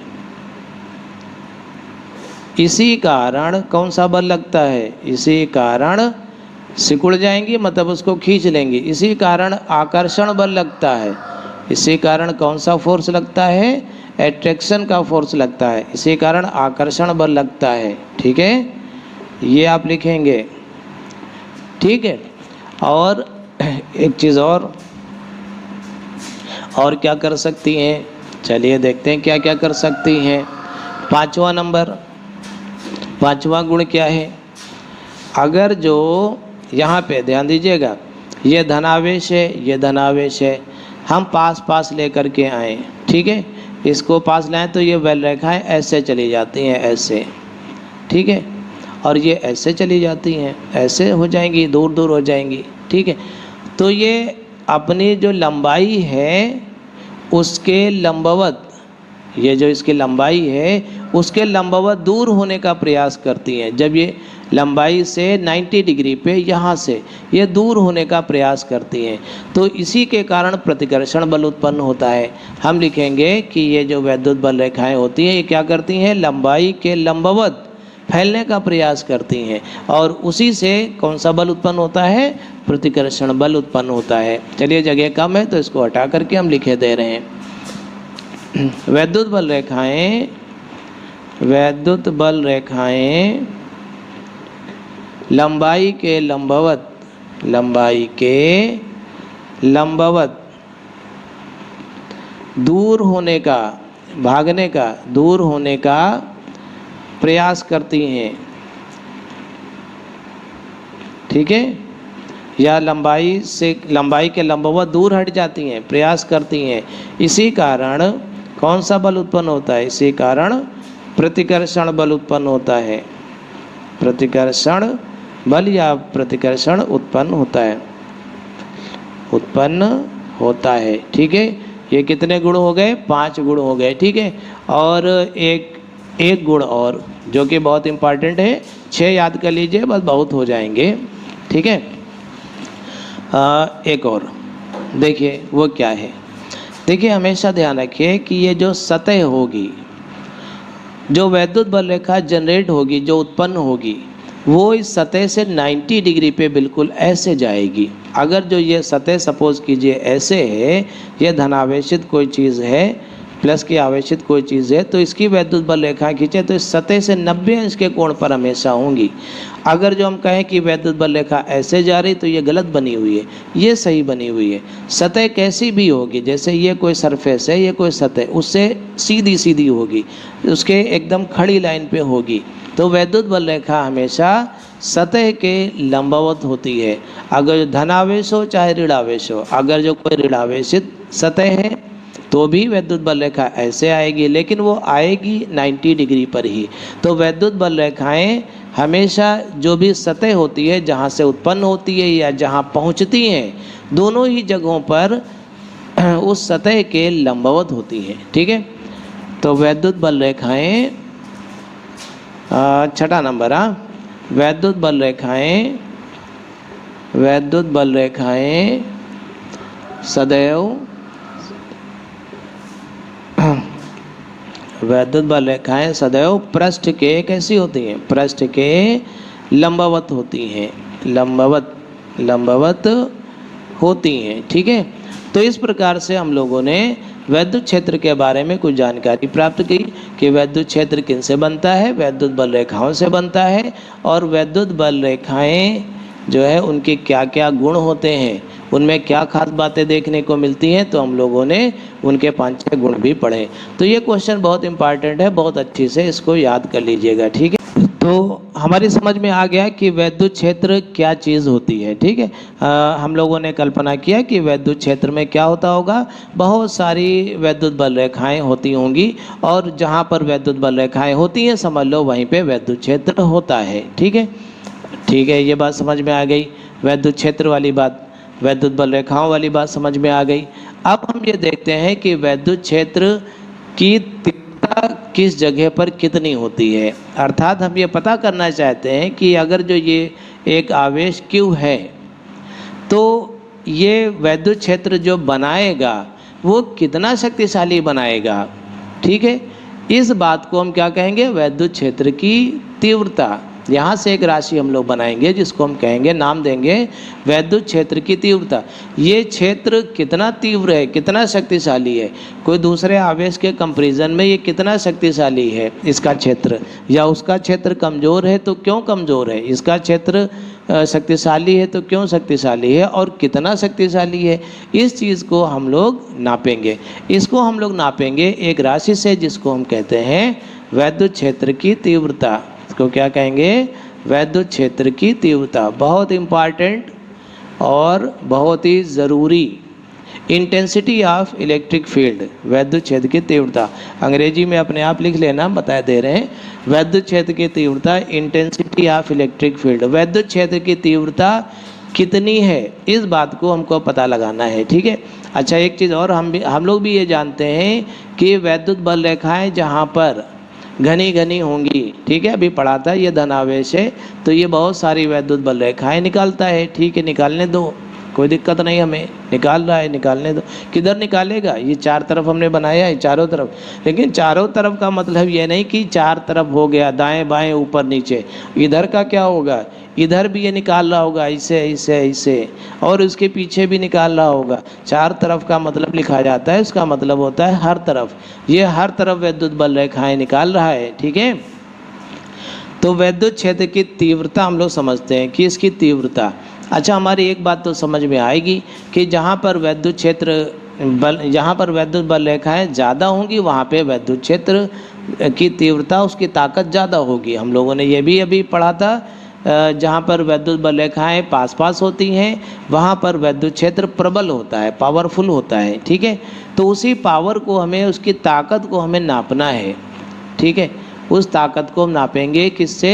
इसी कारण कौन सा बल लगता है, इसी कारण सिकुड़ जाएंगी, मतलब उसको खींच लेंगी। इसी कारण आकर्षण बल लगता है। इसी कारण कौन सा फोर्स लगता है, एट्रैक्शन का फोर्स लगता है। इसी कारण आकर्षण बल लगता है। ठीक है, ये आप लिखेंगे। ठीक है, और एक चीज़ और क्या कर सकती हैं, चलिए देखते हैं क्या क्या कर सकती हैं। पांचवा नंबर, पांचवा गुण क्या है, अगर जो यहाँ पे ध्यान दीजिएगा, ये धनावेश है, ये धनावेश है, हम पास पास लेकर के आए। ठीक है, इसको पास लाएं तो ये बल रेखाएं ऐसे चली जाती हैं, ऐसे। ठीक है, और ये ऐसे चली जाती हैं, ऐसे हो जाएंगी, दूर दूर हो जाएंगी। ठीक है, तो ये अपनी जो लंबाई है उसके लंबवत, ये जो इसकी लंबाई है उसके लंबवत दूर होने का प्रयास करती हैं। जब ये लंबाई से 90 डिग्री पे यहाँ से ये दूर होने का प्रयास करती हैं, तो इसी के कारण प्रतिकर्षण बल उत्पन्न होता है। हम लिखेंगे कि ये जो वैद्युत बल रेखाएं होती हैं, ये क्या करती हैं, लंबाई के लंबवत, फैलने का प्रयास करती हैं और उसी से कौन सा बल उत्पन्न होता है, प्रतिकर्षण बल उत्पन्न होता है। चलिए जगह कम है तो इसको हटा करके हम लिखे दे रहे हैं। वैद्युत बल रेखाएं लंबाई के लंबवत दूर होने का प्रयास करती हैं, ठीक है, या लंबाई के लंबवत दूर हट जाती हैं, प्रयास करती हैं। इसी कारण कौन सा बल उत्पन्न होता है, इसी कारण प्रतिकर्षण बल उत्पन्न होता है, प्रतिकर्षण बल या प्रतिकर्षण उत्पन्न होता है, ठीक है। ये कितने गुण हो गए, 5 गुण हो गए, ठीक है। और एक गुण और जो कि बहुत इम्पॉर्टेंट है, 6 याद कर लीजिए बस, बहुत हो जाएंगे, ठीक है। एक और देखिए वो क्या है। देखिए हमेशा ध्यान रखिए कि ये जो सतह होगी, जो वैद्युत बल रेखा जनरेट होगी, जो उत्पन्न होगी, वो इस सतह से 90 डिग्री पे बिल्कुल ऐसे जाएगी। अगर जो ये सतह सपोज कीजिए ऐसे है, ये धनावेशित कोई चीज़ है, प्लस की आवेशित कोई चीज़ है, तो इसकी वैद्युत बल रेखा खींचे तो इस सतह से 90 अंश के कोण पर हमेशा होंगी। अगर जो हम कहें कि वैद्युत बल रेखा ऐसे जा रही तो ये गलत बनी हुई है, ये सही बनी हुई है। सतह कैसी भी होगी, जैसे ये कोई सरफेस है, ये कोई सतह, उससे सीधी सीधी होगी, उसके एकदम खड़ी लाइन पे होगी। तो वैद्युत बल रेखा हमेशा सतह के लंबवत होती है। अगर धनावेश हो चाहे ऋणावेश हो, अगर जो कोई ऋणावेशित सतह है तो भी वैद्युत बल रेखा ऐसे आएगी, लेकिन वो आएगी 90 डिग्री पर ही। तो वैद्युत बल रेखाएं हमेशा जो भी सतह होती है, जहाँ से उत्पन्न होती है या जहाँ पहुँचती हैं, दोनों ही जगहों पर उस सतह के लंबवत होती हैं, ठीक है। तो वैद्युत बल रेखाएं, छठा नंबर, वैद्युत बल रेखाएं सदैव वैद्युत बल रेखाएं सदैव पृष्ठ के कैसी होती हैं, पृष्ठ के लंबवत होती हैं, लंबवत होती हैं, ठीक है। तो इस प्रकार से हम लोगों ने वैद्युत क्षेत्र के बारे में कुछ जानकारी प्राप्त की कि वैद्युत क्षेत्र किनसे बनता है, वैद्युत बल रेखाओं से बनता है। और वैद्युत बल रेखाएं जो है उनके क्या क्या गुण होते हैं, उनमें क्या खास बातें देखने को मिलती हैं, तो हम लोगों ने उनके 5-6 गुण भी पढ़े। तो ये क्वेश्चन बहुत इंपॉर्टेंट है, बहुत अच्छे से इसको याद कर लीजिएगा, ठीक है। तो हमारी समझ में आ गया कि वैद्युत क्षेत्र क्या चीज़ होती है, ठीक है। हम लोगों ने कल्पना किया कि वैद्युत क्षेत्र में क्या होता होगा, बहुत सारी वैद्युत बल रेखाएं होती होंगी, और जहाँ पर वैद्युत बल रेखाएं होती हैं समझ लो वहीं पे वैद्युत क्षेत्र होता है, ठीक है। ठीक है, ये बात समझ में आ गई, वैद्युत क्षेत्र वाली बात, वैद्युत बल रेखाओं वाली बात समझ में आ गई। अब हम ये देखते हैं कि वैद्युत क्षेत्र की तीव्रता किस जगह पर कितनी होती है। अर्थात हम ये पता करना चाहते हैं कि अगर जो ये एक आवेश Q है तो ये वैद्युत क्षेत्र जो बनाएगा वो कितना शक्तिशाली बनाएगा, ठीक है। इस बात को हम क्या कहेंगे, वैद्युत क्षेत्र की तीव्रता। यहाँ से एक राशि हम लोग बनाएंगे जिसको हम कहेंगे, नाम देंगे वैद्युत क्षेत्र की तीव्रता। ये क्षेत्र कितना तीव्र है, कितना शक्तिशाली है, कोई दूसरे आवेश के कंपैरिजन में ये कितना शक्तिशाली है इसका क्षेत्र, या उसका क्षेत्र कमज़ोर है तो क्यों कमज़ोर है, इसका क्षेत्र शक्तिशाली है तो क्यों शक्तिशाली है, और कितना शक्तिशाली है, इस चीज़ को हम लोग नापेंगे। इसको हम लोग नापेंगे एक राशि से जिसको हम कहते हैं वैद्युत क्षेत्र की तीव्रता। इसको क्या कहेंगे, वैद्युत क्षेत्र की तीव्रता। बहुत इम्पॉर्टेंट और बहुत ही ज़रूरी, इंटेंसिटी ऑफ इलेक्ट्रिक फील्ड, वैद्युत क्षेत्र की तीव्रता। अंग्रेजी में अपने आप लिख लेना, बता दे रहे हैं, वैद्युत क्षेत्र की तीव्रता, इंटेंसिटी ऑफ इलेक्ट्रिक फील्ड। वैद्युत क्षेत्र की तीव्रता कितनी है, इस बात को हमको पता लगाना है, ठीक है। अच्छा, एक चीज़ और हम लोग भी ये जानते हैं कि वैद्युत बल रेखाएं जहाँ पर घनी घनी होंगी, ठीक है, अभी पढ़ा था, ये धनावेश है तो ये बहुत सारी वैद्युत बल रेखाएं निकालता है, ठीक है, निकालने दो। कोई दिक्कत नहीं, हमें निकाल रहा है निकालने दो। किधर निकालेगा, ये चार तरफ हमने बनाया है चारों तरफ, लेकिन चारों तरफ का मतलब ये नहीं कि चार तरफ हो गया दाएं बाएं ऊपर नीचे। इधर का क्या होगा, इधर भी ये निकाल रहा होगा ऐसे ऐसे ऐसे, और उसके पीछे भी निकाल रहा होगा। चार तरफ का मतलब लिखा जाता है, उसका मतलब होता है हर तरफ। ये हर तरफ विद्युत बल रेखाएं निकाल रहा है, ठीक है। तो विद्युत क्षेत्र की तीव्रता हम लोग समझते हैं कि इसकी तीव्रता, अच्छा हमारी एक बात तो समझ में आएगी कि जहाँ पर विद्युत क्षेत्र बल, जहाँ पर विद्युत बल रेखाएं ज़्यादा होंगी वहाँ पे विद्युत क्षेत्र की तीव्रता, उसकी ताकत ज़्यादा होगी। हम लोगों ने ये भी अभी पढ़ा था, जहाँ पर विद्युत बल रेखाएं पास पास होती हैं वहाँ पर विद्युत क्षेत्र प्रबल होता है, पावरफुल होता है, ठीक है। तो उसी पावर को हमें, उसकी ताकत को हमें नापना है, ठीक है। उस ताकत को हम नापेंगे किससे,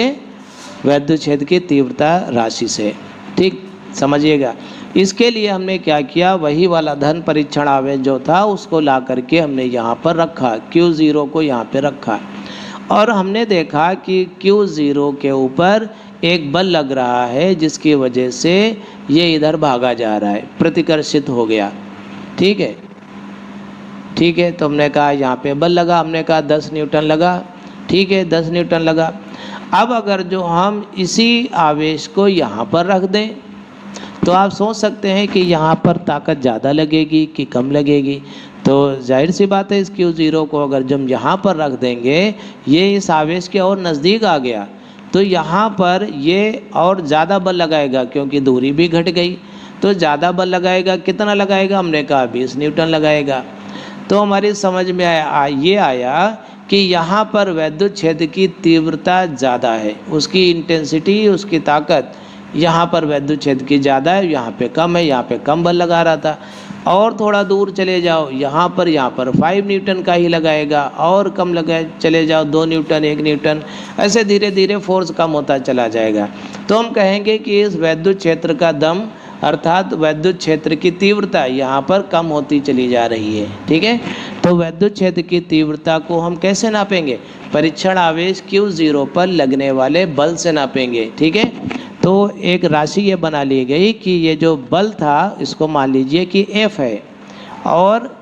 विद्युत क्षेत्र की तीव्रता राशि से, ठीक, समझिएगा। इसके लिए हमने क्या किया, वही वाला धन परीक्षण आवेश जो था उसको ला करके हमने यहाँ पर रखा, Q0 को यहाँ पे रखा, और हमने देखा कि Q0 के ऊपर एक बल लग रहा है जिसकी वजह से ये इधर भागा जा रहा है, प्रतिकर्षित हो गया, ठीक है, ठीक है। तो हमने कहा यहाँ पे बल लगा, हमने कहा 10 न्यूटन लगा, ठीक है, 10 न्यूटन लगा। अब अगर जो हम इसी आवेश को यहाँ पर रख दें तो आप सोच सकते हैं कि यहाँ पर ताकत ज़्यादा लगेगी कि कम लगेगी। तो जाहिर सी बात है, इस Q0 को अगर जब यहाँ पर रख देंगे, ये इस आवेश के और नज़दीक आ गया तो यहाँ पर ये और ज़्यादा बल लगाएगा, क्योंकि दूरी भी घट गई तो ज़्यादा बल लगाएगा। कितना लगाएगा, हमने कहा 20 न्यूटन लगाएगा। तो हमारी समझ में ये आया कि यहाँ पर विद्युत क्षेत्र की तीव्रता ज़्यादा है, उसकी इंटेंसिटी, उसकी ताकत यहाँ पर विद्युत क्षेत्र की ज़्यादा है, यहाँ पे कम है, यहाँ पे कम बल लगा रहा था। और थोड़ा दूर चले जाओ, यहाँ पर 5 न्यूटन का ही लगाएगा, और कम लगा चले जाओ 2 न्यूटन 1 न्यूटन, ऐसे धीरे धीरे फोर्स कम होता चला जाएगा। तो हम कहेंगे कि इस विद्युत क्षेत्र का दम अर्थात विद्युत क्षेत्र की तीव्रता यहाँ पर कम होती चली जा रही है, ठीक है। तो विद्युत क्षेत्र की तीव्रता को हम कैसे नापेंगे, परीक्षण आवेश Q0 पर लगने वाले बल से नापेंगे, ठीक है। तो एक राशि ये बना ली गई कि ये जो बल था इसको मान लीजिए कि F है, और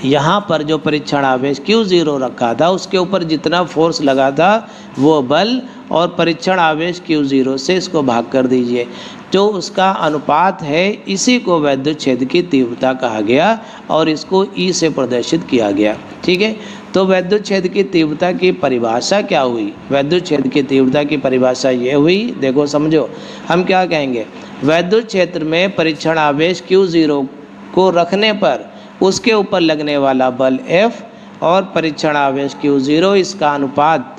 यहाँ पर जो परीक्षण आवेश Q0 रखा था उसके ऊपर जितना फोर्स लगा था वो बल, और परीक्षण आवेश Q0 से इसको भाग कर दीजिए, जो उसका अनुपात है, इसी को विद्युत क्षेत्र की तीव्रता कहा गया और इसको E से प्रदर्शित किया गया, ठीक है। तो विद्युत क्षेत्र की तीव्रता की परिभाषा क्या हुई, विद्युत क्षेत्र की तीव्रता की परिभाषा ये हुई, देखो समझो, हम क्या कहेंगे, विद्युत क्षेत्र में परीक्षण आवेश Q0 को रखने पर उसके ऊपर लगने वाला बल F और परीक्षण आवेश Q0, इसका अनुपात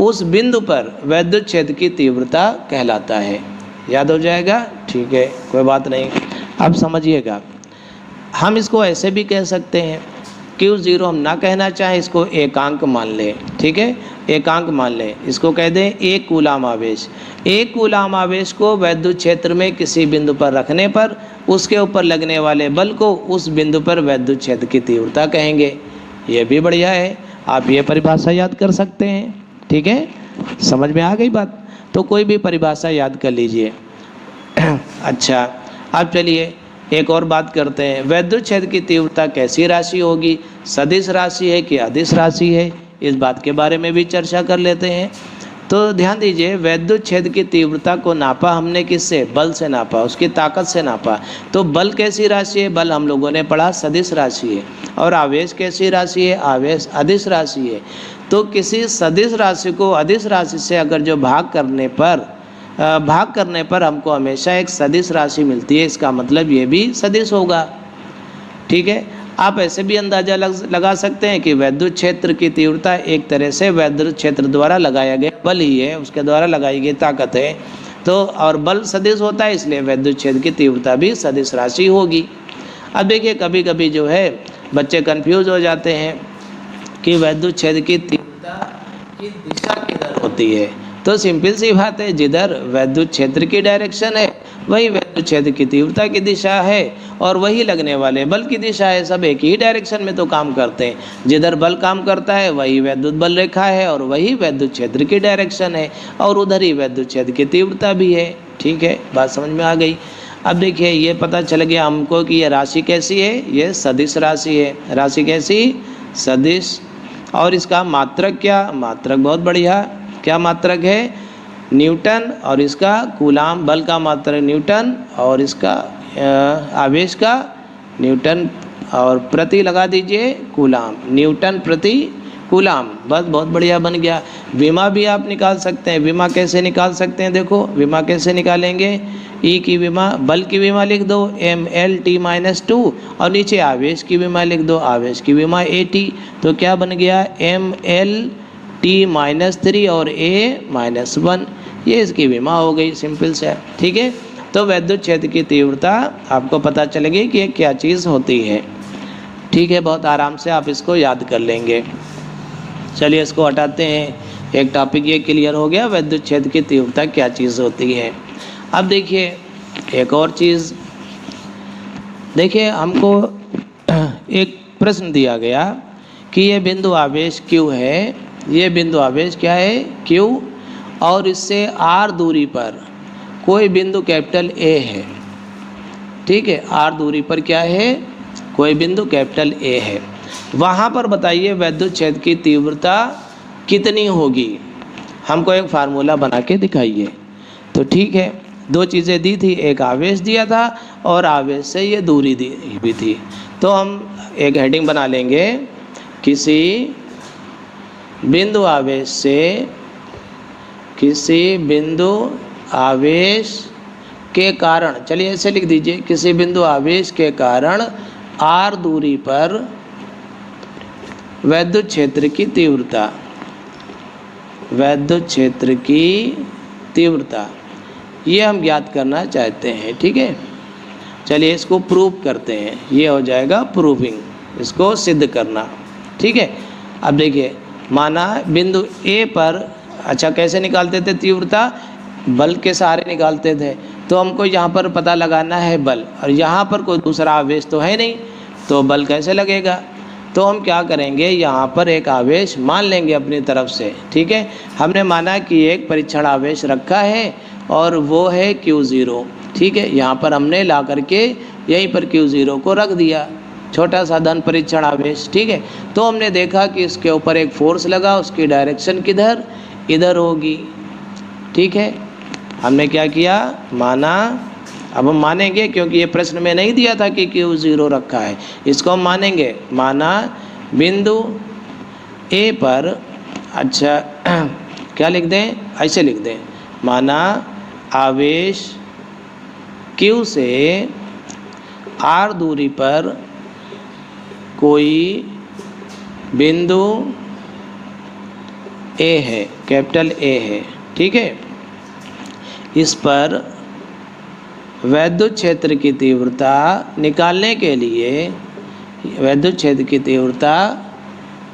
उस बिंदु पर विद्युत क्षेत्र की तीव्रता कहलाता है। याद हो जाएगा, ठीक है, कोई बात नहीं। अब समझिएगा, हम इसको ऐसे भी कह सकते हैं, Q0 हम ना कहना चाहें, इसको एकांक मान लें, ठीक है, एकांक मान लें, इसको कह दें 1 कूलाम आवेश। 1 कूलाम आवेश को विद्युत क्षेत्र में किसी बिंदु पर रखने पर उसके ऊपर लगने वाले बल को उस बिंदु पर विद्युत क्षेत्र की तीव्रता कहेंगे। ये भी बढ़िया है, आप ये परिभाषा याद कर सकते हैं, ठीक है, समझ में आ गई बात। तो कोई भी परिभाषा याद कर लीजिए। अच्छा, अब चलिए एक और बात करते हैं, विद्युत क्षेत्र की तीव्रता कैसी राशि होगी, सदिश राशि है कि अदिश राशि है, इस बात के बारे में भी चर्चा कर लेते हैं। तो ध्यान दीजिए, विद्युत क्षेत्र की तीव्रता को नापा हमने किससे, बल से नापा, उसकी ताकत से नापा। तो बल कैसी राशि है, बल हम लोगों ने पढ़ा सदिश राशि है, और आवेश कैसी राशि है, आवेश अदिश राशि है। तो किसी सदिश राशि को अदिश राशि से अगर जो भाग करने पर हमको हमेशा एक सदिश राशि मिलती है, इसका मतलब ये भी सदिश होगा, ठीक है। आप ऐसे भी अंदाज़ा लगा सकते हैं कि विद्युत क्षेत्र की तीव्रता एक तरह से विद्युत क्षेत्र द्वारा लगाया गया बल ही है, उसके द्वारा लगाई गई ताकत है। तो और बल सदिश होता है, इसलिए विद्युत क्षेत्र की तीव्रता भी सदिश राशि होगी। अब देखिए, कभी कभी जो है बच्चे कंफ्यूज हो जाते हैं कि विद्युत क्षेत्र की तीव्रता की दिशा किधर होती है। तो सिंपल सी बात है, जिधर विद्युत क्षेत्र की डायरेक्शन है वही विद्युत क्षेत्र की तीव्रता की दिशा है, और वही लगने वाले बल की दिशा है। सब एक ही डायरेक्शन में तो काम करते हैं, जिधर बल काम करता है वही विद्युत बल रेखा है, और वही विद्युत क्षेत्र की डायरेक्शन है, और उधर ही विद्युत क्षेत्र की तीव्रता भी है, ठीक है, बात समझ में आ गई। अब देखिए ये पता चल गया हमको कि ये राशि कैसी है, ये सदिश राशि है। राशि कैसी, सदिश। और इसका मात्रक क्या, मात्रक बहुत बढ़िया, क्या मात्रक है, न्यूटन। और इसका कूलाम, बल का मात्रक न्यूटन, और इसका आवेश का न्यूटन, और प्रति लगा दीजिए कूलाम, न्यूटन प्रति कूलाम। बस बहुत बढ़िया बन गया। विमा भी आप निकाल सकते हैं। विमा कैसे निकाल सकते हैं, देखो विमा कैसे निकालेंगे, ई की विमा, बल की विमा लिख दो mLT-2, और नीचे आवेश की विमा लिख दो, आवेश की विमा AT। तो क्या बन गया, mLT-3 और A-1, ये इसकी विमा हो गई, सिंपल से, ठीक है। तो वैद्युत क्षेत्र की तीव्रता आपको पता चलेगी कि क्या चीज़ होती है, ठीक है। बहुत आराम से आप इसको याद कर लेंगे। चलिए इसको हटाते हैं, एक टॉपिक ये क्लियर हो गया, वैद्युत क्षेत्र की तीव्रता क्या चीज़ होती है। अब देखिए एक और चीज़, देखिए हमको एक प्रश्न दिया गया कि ये बिंदु आवेश Q है, ये बिंदु आवेश क्या है, Q, और इससे R दूरी पर कोई बिंदु कैपिटल A है, ठीक है। R दूरी पर क्या है, कोई बिंदु कैपिटल A है। वहाँ पर बताइए वैद्युत क्षेत्र की तीव्रता कितनी होगी, हमको एक फार्मूला बना के दिखाइए। तो ठीक है, दो चीज़ें दी थी, एक आवेश दिया था और आवेश से ये दूरी दी भी थी। तो हम एक हेडिंग बना लेंगे, किसी बिंदु आवेश से, किसी बिंदु आवेश के कारण, चलिए ऐसे लिख दीजिए, किसी बिंदु आवेश के कारण R दूरी पर वैद्युत क्षेत्र की तीव्रता, वैद्युत क्षेत्र की तीव्रता, ये हम ज्ञात करना चाहते हैं, ठीक है। चलिए इसको प्रूव करते हैं, ये हो जाएगा प्रूविंग, इसको सिद्ध करना, ठीक है। अब देखिए माना बिंदु A पर, अच्छा कैसे निकालते थे तीव्रता, बल के सहारे निकालते थे। तो हमको यहाँ पर पता लगाना है बल, और यहाँ पर कोई दूसरा आवेश तो है नहीं, तो बल कैसे लगेगा। तो हम क्या करेंगे, यहाँ पर एक आवेश मान लेंगे अपनी तरफ से, ठीक है। हमने माना कि एक परीक्षण आवेश रखा है और वो है Q0, ठीक है। यहाँ पर हमने ला करके यहीं पर Q0 को रख दिया, छोटा सा धन परीक्षण आवेश, ठीक है। तो हमने देखा कि इसके ऊपर एक फोर्स लगा, उसकी डायरेक्शन किधर, इधर होगी, ठीक है। हमने क्या किया, माना, अब हम मानेंगे क्योंकि ये प्रश्न में नहीं दिया था कि Q0 रखा है, इसको हम मानेंगे। माना बिंदु A पर, अच्छा क्या लिख दें, ऐसे लिख दें, माना आवेश Q से R दूरी पर कोई बिंदु A है, कैपिटल A है, ठीक है। इस पर वैद्युत क्षेत्र की तीव्रता निकालने के लिए, वैद्युत क्षेत्र की तीव्रता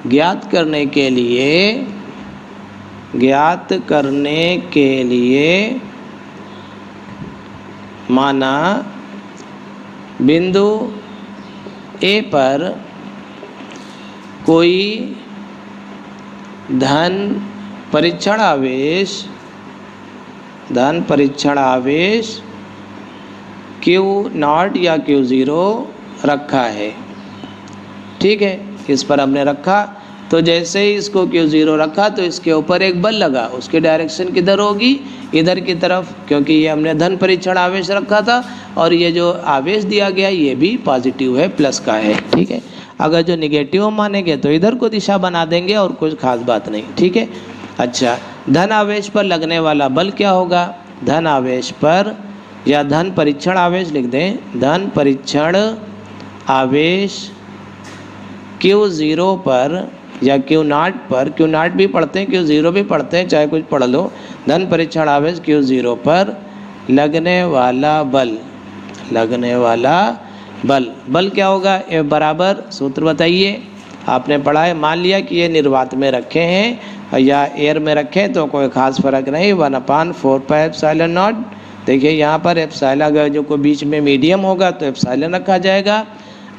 ज्ञात करने के लिए, ज्ञात करने के लिए माना बिंदु A पर कोई धन परीक्षण आवेश, धन परीक्षण आवेश Q0 या Q0 रखा है, ठीक है। इस पर हमने रखा, तो जैसे ही इसको Q0 रखा तो इसके ऊपर एक बल लगा, उसकी डायरेक्शन किधर होगी, इधर की तरफ, क्योंकि ये हमने धन परीक्षण आवेश रखा था और ये जो आवेश दिया गया ये भी पॉजिटिव है, प्लस का है, ठीक है। अगर जो निगेटिव मानेंगे तो इधर को दिशा बना देंगे और कुछ खास बात नहीं, ठीक है। अच्छा, धन आवेश पर लगने वाला बल क्या होगा, धन आवेश पर, या धन परीक्षण आवेश लिख दें, धन परीक्षण आवेश Q0 पर या Q0 पर, Q0 भी पढ़ते हैं, Q0 भी पढ़ते हैं, चाहे कुछ पढ़ लो। धन परीक्षण आवेश Q0 पर लगने वाला बल, लगने वाला बल, बल क्या होगा, F बराबर, सूत्र बताइए, आपने पढ़ा है। मान लिया कि ये निर्वात में रखे हैं या एयर में रखें तो कोई ख़ास फर्क नहीं, 1/4πε0। देखिए यहाँ पर एप्सिलॉन, अगर जो कोई बीच में मीडियम होगा तो एप्सिलॉन रखा जाएगा,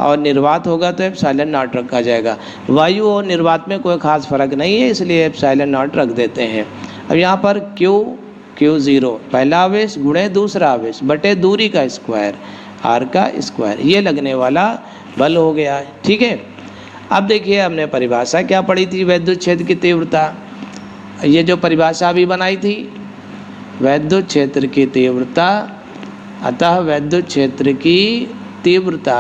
और निर्वात होगा तो एप्सिलॉन नॉट रखा जाएगा। वायु और निर्वात में कोई ख़ास फर्क नहीं है, इसलिए एप्सिलॉन नॉट रख देते हैं। अब यहाँ पर Q Q0 पहला आवेश गुणे दूसरा आवेश बटे दूरी का स्क्वायर r का स्क्वायर, ये लगने वाला बल हो गया है। ठीक है, अब देखिए हमने परिभाषा क्या पढ़ी थी वैद्युत क्षेत्र की तीव्रता, ये जो परिभाषा अभी बनाई थी वैद्युत क्षेत्र की तीव्रता, अतः वैद्युत क्षेत्र की तीव्रता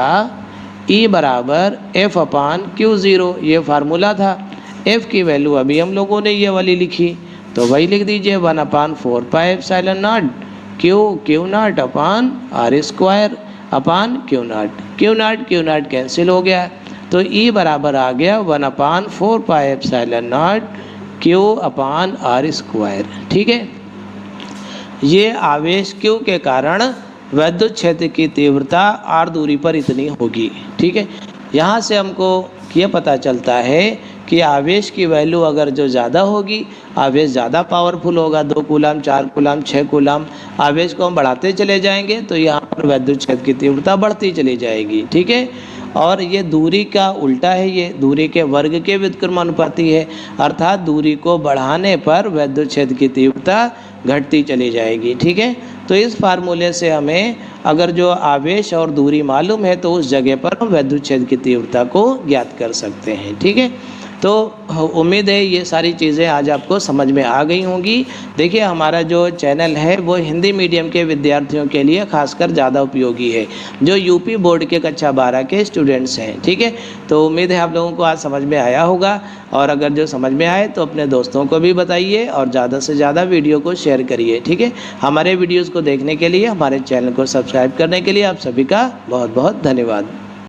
E बराबर F अपान Q0, ये फार्मूला था। F की वैल्यू अभी हम लोगों ने ये वाली लिखी, तो वही लिख दीजिए 1/4 pi epsilon not Q not upon R square upon Q not cancel हो गया, तो E बराबर आ गया 1/4 pi epsilon not Q upon R square. ठीक है, ये आवेश Q के कारण वैद्युत क्षेत्र की तीव्रता r दूरी पर इतनी होगी। ठीक है, यहाँ से हमको ये पता चलता है कि आवेश की वैल्यू अगर जो ज़्यादा होगी, आवेश ज़्यादा पावरफुल होगा, 2 कूलम 4 कूलम 6 कूलम, आवेश को हम बढ़ाते चले जाएंगे तो यहाँ पर वैद्युत क्षेत्र की तीव्रता बढ़ती चली जाएगी। ठीक है, और ये दूरी का उल्टा है, ये दूरी के वर्ग के व्युत्क्रमानुपाती है, अर्थात दूरी को बढ़ाने पर वैद्युत क्षेत्र की तीव्रता घटती चली जाएगी। ठीक है, तो इस फार्मूले से हमें अगर जो आवेश और दूरी मालूम है तो उस जगह पर हम वैद्युत क्षेत्र की तीव्रता को ज्ञात कर सकते हैं। ठीक है, तो उम्मीद है ये सारी चीज़ें आज आपको समझ में आ गई होंगी। देखिए हमारा जो चैनल है वो हिंदी मीडियम के विद्यार्थियों के लिए खासकर ज़्यादा उपयोगी है, जो यूपी बोर्ड के कक्षा 12 के स्टूडेंट्स हैं। ठीक है, तो उम्मीद है आप लोगों को आज समझ में आया होगा, और अगर जो समझ में आए तो अपने दोस्तों को भी बताइए और ज़्यादा से ज़्यादा वीडियो को शेयर करिए। ठीक है, हमारे वीडियोज़ को देखने के लिए, हमारे चैनल को सब्सक्राइब करने के लिए आप सभी का बहुत बहुत धन्यवाद।